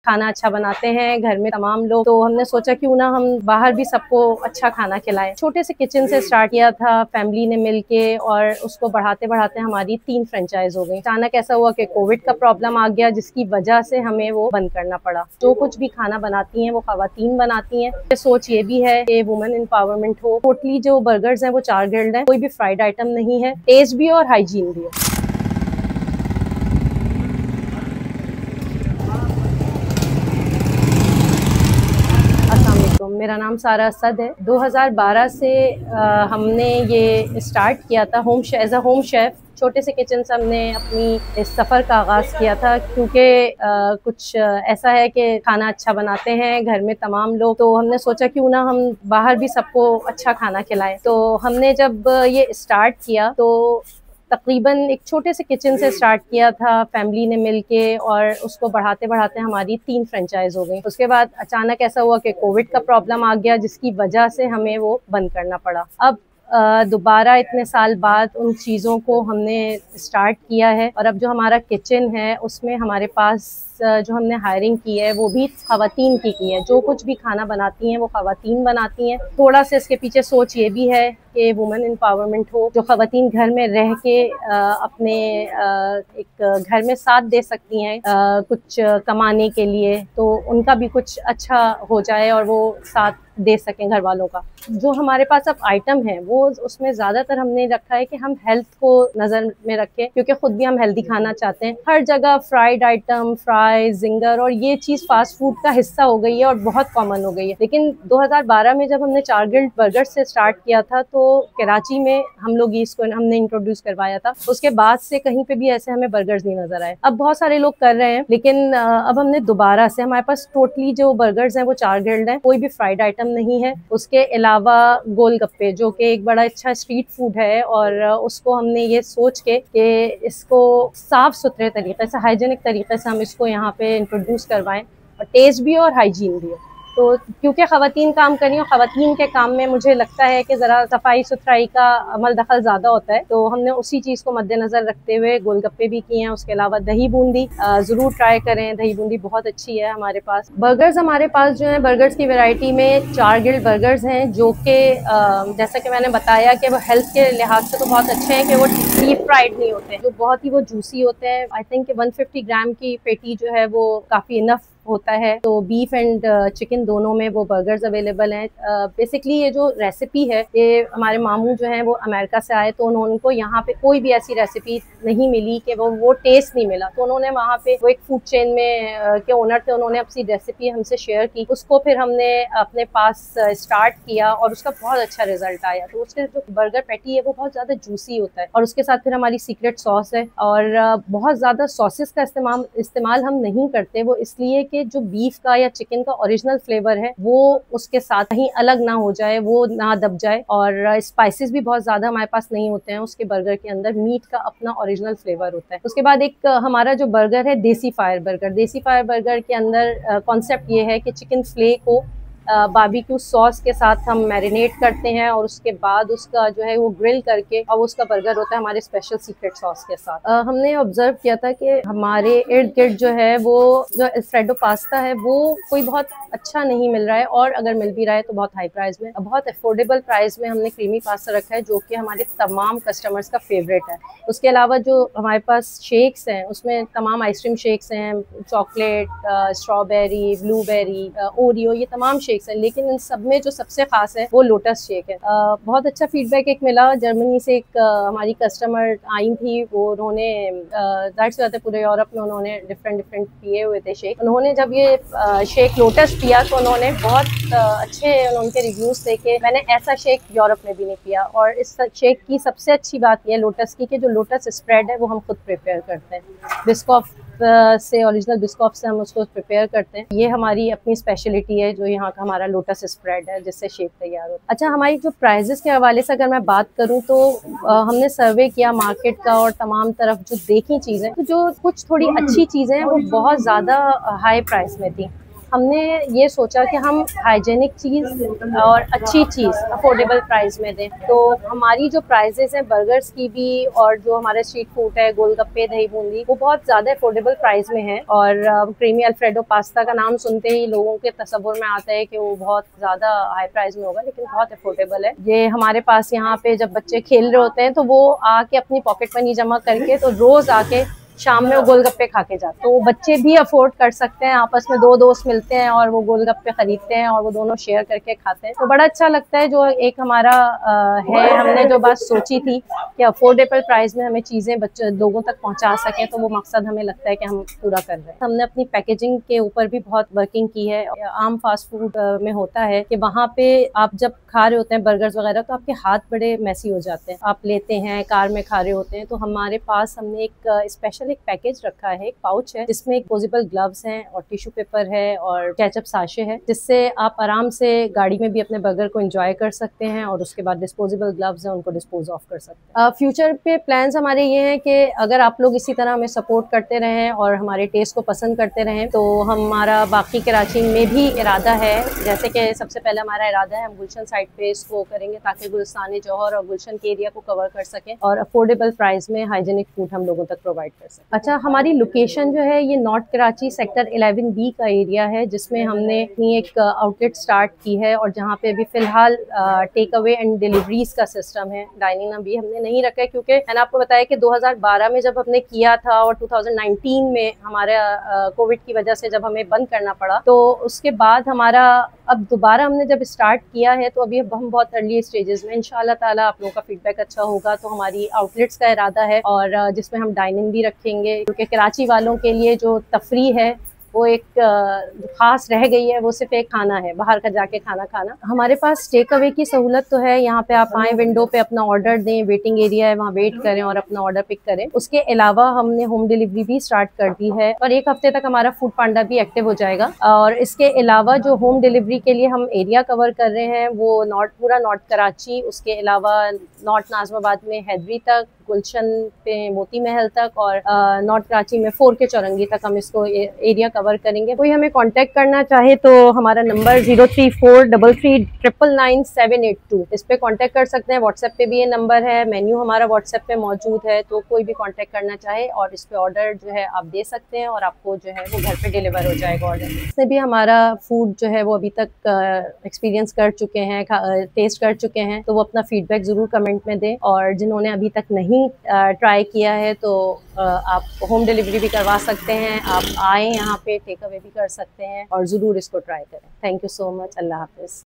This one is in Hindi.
खाना अच्छा बनाते हैं घर में तमाम लोग, तो हमने सोचा क्यों ना हम बाहर भी सबको अच्छा खाना खिलाएं। छोटे से किचन से स्टार्ट किया था फैमिली ने मिलके, और उसको बढ़ाते बढ़ाते हमारी 3 फ्रेंचाइज हो गई। अचानक ऐसा हुआ कि कोविड का प्रॉब्लम आ गया, जिसकी वजह से हमें वो बंद करना पड़ा। जो कुछ भी खाना बनाती हैं वो खवातीन बनाती हैं। सोच ये भी है कि वुमेन एम्पावरमेंट हो। टोटली जो बर्गर्स हैं वो 4 ग्रिल्ड हैं, कोई भी फ्राइड आइटम नहीं है, टेस्ट भी और हाइजीन भी हो। मेरा नाम सारा असद है। 2012 से हमने ये स्टार्ट किया था एज अ होम शेफ। छोटे से किचन से हमने अपनी इस सफ़र का आगाज़ किया था, क्योंकि कुछ ऐसा है कि खाना अच्छा बनाते हैं घर में तमाम लोग, तो हमने सोचा क्यों ना हम बाहर भी सबको अच्छा खाना खिलाएं। तो हमने जब ये स्टार्ट किया तो तकरीबन एक छोटे से किचन से स्टार्ट किया था फैमिली ने मिलके, और उसको बढ़ाते बढ़ाते हमारी 3 फ्रेंचाइज हो गई। उसके बाद अचानक ऐसा हुआ कि कोविड का प्रॉब्लम आ गया, जिसकी वजह से हमें वो बंद करना पड़ा। अब दोबारा इतने साल बाद उन चीज़ों को हमने स्टार्ट किया है, और अब जो हमारा किचन है उसमें हमारे पास जो हमने हायरिंग की है वो भी खवातीन की है। जो कुछ भी खाना बनाती हैं वो खवातीन बनाती हैं। थोड़ा सा इसके पीछे सोच ये भी है कि वुमेन एम्पावरमेंट हो, जो खवातीन घर में रह के अपने एक घर में साथ दे सकती हैं कुछ कमाने के लिए, तो उनका भी कुछ अच्छा हो जाए और वो साथ दे सकें घर वालों का। जो हमारे पास अब आइटम है वो उसमें ज़्यादातर हमने रखा है कि हम हेल्थ को नज़र में रखें, क्योंकि खुद भी हम हेल्दी खाना चाहते हैं। हर जगह फ्राइड आइटम, फ्राई, जिंगर और ये चीज़ फास्ट फूड का हिस्सा हो गई है और बहुत कॉमन हो गई है। लेकिन 2012 में जब हमने 4 ग्रिल्ड बर्गर से स्टार्ट किया था तो कराची में हम लोग इसको हमने इंट्रोड्यूस करवाया था। उसके बाद से कहीं पे भी ऐसे हमें बर्गर्स नहीं नजर आए। अब बहुत सारे लोग कर रहे हैं, लेकिन अब हमने दोबारा से, हमारे पास टोटली जो बर्गर्स हैं वो 4 ग्रिल्ड हैं, कोई भी फ्राइड आइटम नहीं है। उसके अलावा गोलगप्पे, जो कि एक बड़ा अच्छा स्ट्रीट फूड है, और उसको हमने ये सोच के कि इसको साफ सुथरे तरीके से, हाइजीनिक तरीके से हम इसको यहाँ पे इंट्रोड्यूस करवाएं, और टेस्ट भी और हाइजीन भी हो। तो क्योंकि ख़वातीन काम कर रही हैं, ख़वातीन के काम में मुझे लगता है कि ज़रा सफाई सुथराई का अमल दखल ज़्यादा होता है, तो हमने उसी चीज़ को मद्देनज़र रखते हुए गोलगप्पे भी किए हैं। उसके अलावा दही बूंदी ज़रूर ट्राई करें, दही बूंदी बहुत अच्छी है हमारे पास। बर्गर्स हमारे पास जो है, बर्गर्स की वैरायटी में 4 ग्रिल्ड बर्गर्स हैं, जो कि जैसा कि मैंने बताया कि वो हेल्थ के लिहाज से तो बहुत अच्छे हैं कि वो डीप फ्राइड नहीं होते, जो बहुत ही वो जूसी होते हैं। आई थिंक 150 ग्राम की पेटी जो है वो काफ़ी इनफ होता है। तो बीफ एंड चिकन दोनों में वो बर्गर्स अवेलेबल हैं। बेसिकली ये जो रेसिपी है, ये हमारे मामू जो हैं वो अमेरिका से आए, तो उनको यहाँ पे कोई भी ऐसी रेसिपी नहीं मिली कि वो टेस्ट नहीं मिला, तो उन्होंने वहाँ पे, वो एक फूड चेन में के ओनर थे, उन्होंने अपनी रेसिपी हमसे शेयर की। उसको फिर हमने अपने पास स्टार्ट किया और उसका बहुत अच्छा रिजल्ट आया। तो उसके जो बर्गर पैटी है वो बहुत ज़्यादा जूसी होता है, और उसके साथ फिर हमारी सीक्रेट सॉस है। और बहुत ज़्यादा सॉसेस का इस्तेमाल हम नहीं करते, वो इसलिए कि जो बीफ का या चिकन का ओरिजिनल फ्लेवर है वो उसके साथ कहीं अलग ना हो जाए, वो ना दब जाए। और स्पाइसेस भी बहुत ज्यादा हमारे पास नहीं होते हैं उसके बर्गर के अंदर, मीट का अपना ओरिजिनल फ्लेवर होता है। उसके बाद एक हमारा जो बर्गर है देसी फायर बर्गर, देसी फायर बर्गर के अंदर कॉन्सेप्ट ये है कि चिकन फ्ले को बारबेक्यू सॉस के साथ हम मैरिनेट करते हैं, और उसके बाद उसका जो है वो ग्रिल करके, और उसका बर्गर होता है हमारे स्पेशल सीक्रेट सॉस के साथ। हमने ऑब्जर्व किया था कि हमारे इर्द गिर्द जो है वो जो अल्फ्रेडो पास्ता है वो कोई बहुत अच्छा नहीं मिल रहा है, और अगर मिल भी रहा है तो बहुत हाई प्राइस में। बहुत अफोर्डेबल प्राइस में हमने क्रीमी पास्ता रखा है, जो कि हमारे तमाम कस्टमर्स का फेवरेट है। उसके अलावा जो हमारे पास शेक्स हैं, उसमें तमाम आइसक्रीम शेक्स हैं, चॉकलेट, स्ट्रॉबेरी, ब्लूबेरी, ओरियो, ये तमाम शेक्स हैं। लेकिन इन सब में जो सबसे खास है वो लोटस शेक है। बहुत अच्छा फीडबैक एक मिला जर्मनी से, एक हमारी कस्टमर आई थी, वो उन्होंने जाहिर सी बात है पूरे यूरोप में उन्होंने डिफरेंट पिए हुए थे शेक। उन्होंने जब ये शेक लोटस पिया तो उन्होंने बहुत अच्छे उनके रिव्यूज थे कि मैंने ऐसा शेक यूरोप में भी नहीं पिया। और इस शेक की सबसे अच्छी बात यह लोटस की कि जो लोटस स्प्रेड है वो हम खुद प्रिपेयर करते हैं, बिस्कॉफ से, ओरिजिनल बिस्कॉफ से हम उसको प्रिपेयर करते हैं। ये हमारी अपनी स्पेशलिटी है, जो यहाँ का हमारा लोटस स्प्रेड है जिससे शेक तैयार होता है। अच्छा, हमारी जो प्राइजेस के हवाले से अगर मैं बात करूँ तो हमने सर्वे किया मार्केट का और तमाम तरफ जो देखी चीज़ें, तो जो कुछ थोड़ी अच्छी चीज़ें हैं वो बहुत ज़्यादा हाई प्राइस में थी। हमने ये सोचा कि हम हाइजेनिक चीज़ और अच्छी चीज़ अफोर्डेबल प्राइस में दें। तो हमारी जो प्राइजेस हैं बर्गर्स की भी और जो हमारे स्ट्रीट फूड है गोलगप्पे दही बूंदी वो बहुत ज़्यादा अफोर्डेबल प्राइस में है। और क्रीमी अल्फ्रेडो पास्ता का नाम सुनते ही लोगों के तस्वुर में आता है कि वो बहुत ज़्यादा हाई प्राइस में होगा, लेकिन बहुत अफोर्डेबल है। ये हमारे पास यहाँ पे जब बच्चे खेल रहे होते हैं तो वो आके अपनी पॉकेट मनी जमा करके तो रोज़ आके शाम में वो गोलगप्पे खा के जाते हैं। तो बच्चे भी अफोर्ड कर सकते हैं, आपस में दो दोस्त मिलते हैं और वो गोलगप्पे खरीदते हैं और वो दोनों शेयर करके खाते हैं। तो बड़ा अच्छा लगता है। जो एक हमारा है, हमने जो बात सोची थी कि अफोर्डेबल प्राइस में हमें चीज़ें बच्चे लोगों तक पहुंचा सकें, तो वो मकसद हमें लगता है कि हम पूरा कर रहे हैं। हमने अपनी पैकेजिंग के ऊपर भी बहुत वर्किंग की है। आम फास्ट फूड में होता है कि वहाँ पे आप जब खा रहे होते हैं बर्गर्स वगैरह तो आपके हाथ बड़े मैसी हो जाते हैं, आप लेते हैं कार में खा रहे होते हैं। तो हमारे पास हमने एक स्पेशल एक पैकेज रखा है, एक पाउच है जिसमें डिस्पोजेबल ग्लव्स हैं और टिश्यू पेपर है और केचप साशे है, जिससे आप आराम से गाड़ी में भी अपने बर्गर को एंजॉय कर सकते हैं और उसके बाद डिस्पोजेबल ग्लव्स हैं उनको डिस्पोज ऑफ कर सकते हैं। फ्यूचर पे प्लान्स हमारे ये हैं कि अगर आप लोग इसी तरह हमें सपोर्ट करते रहें और हमारे टेस्ट को पसंद करते रहें तो हमारा बाकी कराची में भी इरादा है। जैसे कि सबसे पहले हमारा इरादा है हम गुलशन साइड पे इसको करेंगे ताकि गुलिस्तान जौहर और गुलशन के एरिया को कवर कर सकें और अफोर्डेबल प्राइस में हाइजेनिक फूड हम लोगों तक प्रोवाइड कर सकें। अच्छा, हमारी लोकेशन जो है ये नॉर्थ कराची सेक्टर 11B का एरिया है, जिसमें हमने अपनी एक आउटलेट स्टार्ट की है और जहाँ पे अभी फिलहाल टेक अवे एंड डिलीवरीज का सिस्टम है। डाइनिंग अभी हमने नहीं रखा है क्योंकि मैंने आपको बताया कि 2012 में जब हमने किया था और 2019 में हमारे कोविड की वजह से जब हमें बंद करना पड़ा, तो उसके बाद हमारा अब दोबारा हमने जब स्टार्ट किया है तो अभी हम बहुत अर्ली स्टेजेस में। इंशाल्लाह ताला आप लोगों का फीडबैक अच्छा होगा तो हमारी आउटलेट्स का इरादा है और जिसमें हम डाइनिंग भी रखेंगे, क्योंकि कराची वालों के लिए जो तफरी है वो एक खास रह गई है, वो सिर्फ एक खाना है, बाहर का जाके खाना खाना। हमारे पास टेक अवे की सहूलत तो है, यहाँ पे आप आए, विंडो पे अपना ऑर्डर दें, वेटिंग एरिया है वहाँ वेट करें और अपना ऑर्डर पिक करें। उसके अलावा हमने होम डिलीवरी भी स्टार्ट कर दी है और एक हफ्ते तक हमारा फूड पांडा भी एक्टिव हो जाएगा। और इसके अलावा जो होम डिलीवरी के लिए हम एरिया कवर कर रहे हैं वो पूरा नॉर्थ कराची, उसके अलावा नॉर्थ नाजमाबाद में हैदरी तक, गुलशन पे मोती महल तक और नॉर्थ कराची में 4 के चौरंगी तक हम इसको एरिया कवर करेंगे। कोई हमें कांटेक्ट करना चाहे तो हमारा नंबर 0343399782 इस पे कांटेक्ट कर सकते हैं। व्हाट्सएप पे भी ये नंबर है, मेन्यू हमारा व्हाट्सएप पे मौजूद है, तो कोई भी कांटेक्ट करना चाहे और इस पे ऑर्डर जो है आप दे सकते हैं और आपको जो है वो घर पे डिलीवर हो जाएगा ऑर्डर। इसमें भी हमारा फूड जो है वो अभी तक एक्सपीरियंस कर चुके हैं, टेस्ट कर चुके हैं, तो वो अपना फीडबैक जरूर कमेंट में दें। और जिन्होंने अभी तक नहीं ट्राई किया है तो आप होम डिलीवरी भी करवा सकते हैं, आप आए यहाँ पे टेक अवे भी कर सकते हैं और ज़रूर इसको ट्राई करें। Thank you so much. अल्लाह हाफिज़।